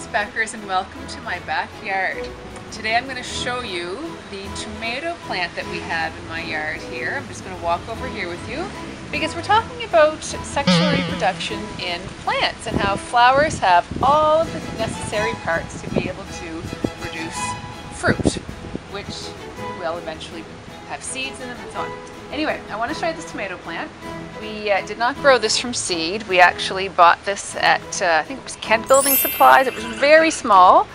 speckers, and welcome to my backyard. Today I'm going to show you the tomato plant that we have in my yard here. I'm just going to walk over here with you because we're talking about sexual reproduction in plants and how flowers have all of the necessary parts to be able to produce fruit, which will eventually have seeds in them and so on. Anyway, I want to show you this tomato plant. We did not grow this from seed. We actually bought this at, I think it was Kent Building Supplies. It was very small,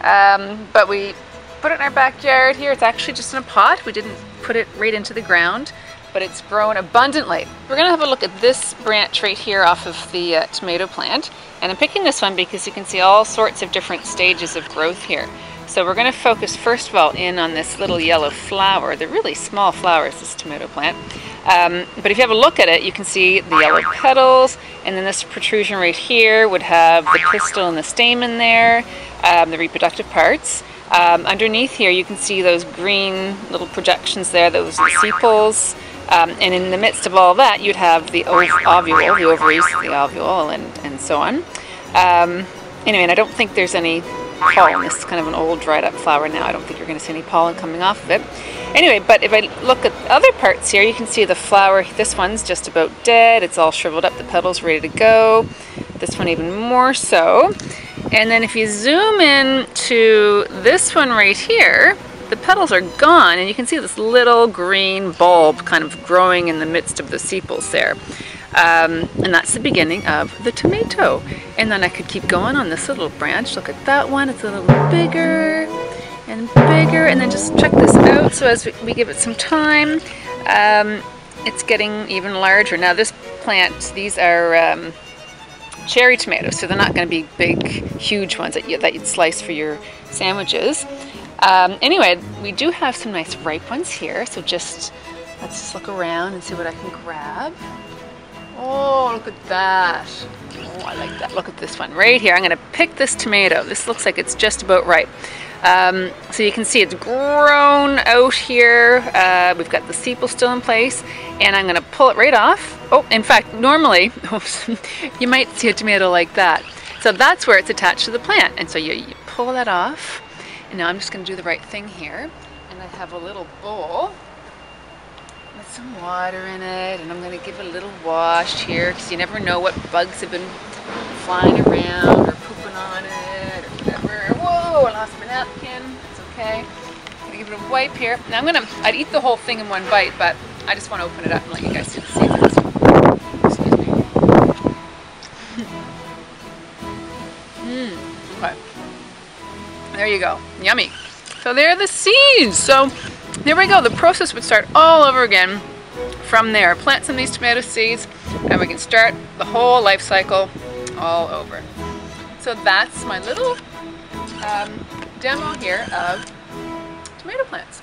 but we put it in our backyard here. It's actually just in a pot. We didn't put it right into the ground, but it's grown abundantly. We're going to have a look at this branch right here off of the tomato plant. And I'm picking this one because you can see all sorts of different stages of growth here. So we're going to focus first of all in on this little yellow flower. They're really small flowers, this tomato plant. But if you have a look at it, you can see the yellow petals, and then this protrusion right here would have the pistil and the stamen there, the reproductive parts. Underneath here you can see those green little projections there, those sepals. And in the midst of all that you'd have the ovule, the ovaries, the ovule, and so on. Anyway, and I don't think there's any pollen. This is kind of an old dried up flower now. I don't think you're going to see any pollen coming off of it. Anyway, but if I look at other parts here, you can see the flower. This one's just about dead. It's all shriveled up. The petals ready to go. This one even more so. And then if you zoom in to this one right here, the petals are gone, and you can see this little green bulb kind of growing in the midst of the sepals there. And that's the beginning of the tomato. And then I could keep going on this little branch. Look at that one. It's a little bigger and bigger. And then just check this out. So as we give it some time, it's getting even larger. Now this plant, these are cherry tomatoes, so they're not going to be big, huge ones that you'd slice for your sandwiches. Anyway, we do have some nice ripe ones here. So let's just look around and see what I can grab. Oh, look at that. Oh, I like that. Look at this one right here. I'm going to pick this tomato. This looks like it's just about ripe. So you can see it's grown out here. We've got the sepal still in place, and I'm going to pull it right off. Oh, in fact, normally you might see a tomato like that. So that's where it's attached to the plant. And so you pull that off. And now I'm just going to do the right thing here. And I have a little bowl with some water in it, and I'm going to give it a little wash here because you never know what bugs have been flying around or pooping on it or whatever. Whoa, I lost my napkin. It's okay. I'm going to give it a wipe here. Now I'd eat the whole thing in one bite, but I just want to open it up and let you guys see the seeds. Excuse me. Okay. There you go. Yummy. So there are the seeds. So there we go. The process would start all over again from there. Plant some of these tomato seeds and we can start the whole life cycle all over. So that's my little demo here of tomato plants.